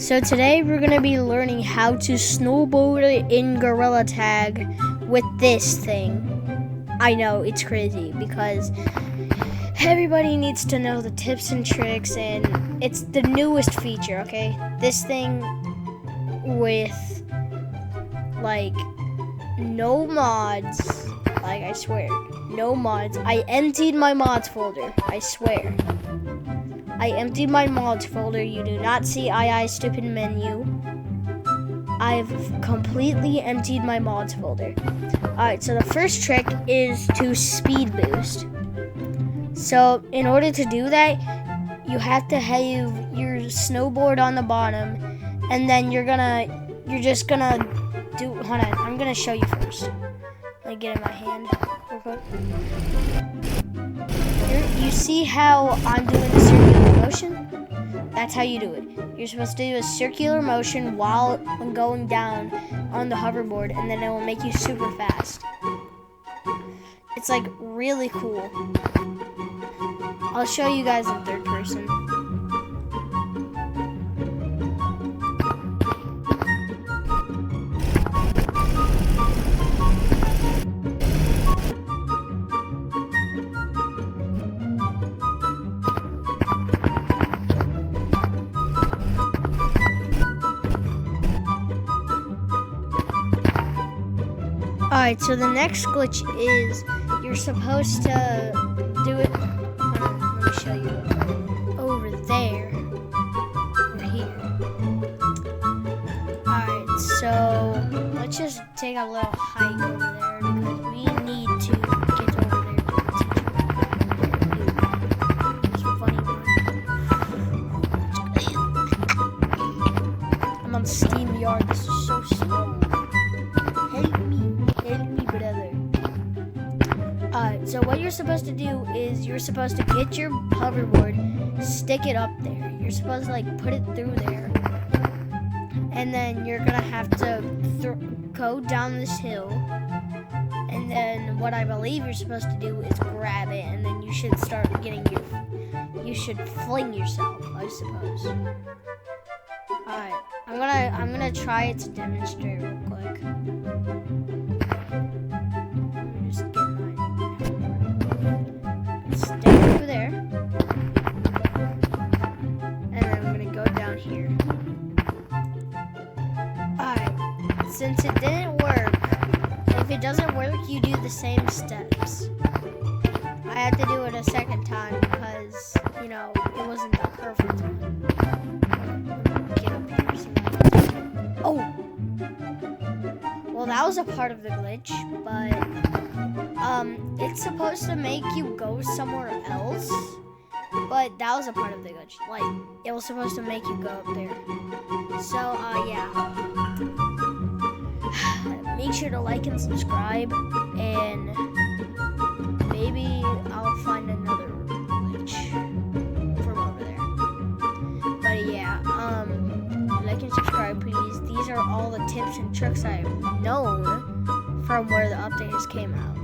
So today we're going to be learning how to snowboard in Gorilla Tag with this thing. I know, it's crazy because everybody needs to know the tips and tricks, and it's the newest feature, okay? This thing with, like, no mods. Like, I swear, no mods. I emptied my mods folder, I swear. I emptied my mods folder. You do not see II stupid menu. I've completely emptied my mods folder. Alright, so the first trick is to speed boost. So in order to do that, you have to have your snowboard on the bottom, and then you're just gonna do, hold on, I'm gonna show you first. Let me get in my hand real quick. You see how I'm doing the circular motion? That's how you do it. You're supposed to do a circular motion while going down on the hoverboard, and then it will make you super fast. It's like really cool. I'll show you guys in third person. Alright, so the next glitch is you're supposed to do it. Hold on, let me show you. Over there. Over here. Alright, so let's just take a little hike over there because we need to get over there to the teacher. This funny one. I'm on SteamYard. This is so slow. So what you're supposed to do is you're supposed to get your hoverboard, stick it up there. You're supposed to like put it through there, and then you're gonna have to go down this hill. And then what I believe you're supposed to do is grab it, and then you should start getting you should fling yourself, I suppose. All right, I'm gonna try it to demonstrate real quick. Stay over there, and then I'm gonna go down here. Alright, since it didn't work, if it doesn't work, you do the same steps. I had to do it a second time because, you know, it wasn't the perfect time. Get up here, see. Oh! Well, that was a part of the glitch, but it's supposed to make you go somewhere else, but that was a part of the glitch. Like, it was supposed to make you go up there. So, yeah. Make sure to like and subscribe, and maybe I'll find another glitch from over there. But yeah, like and subscribe, please. These are all the tips and tricks I've known from where the updates came out.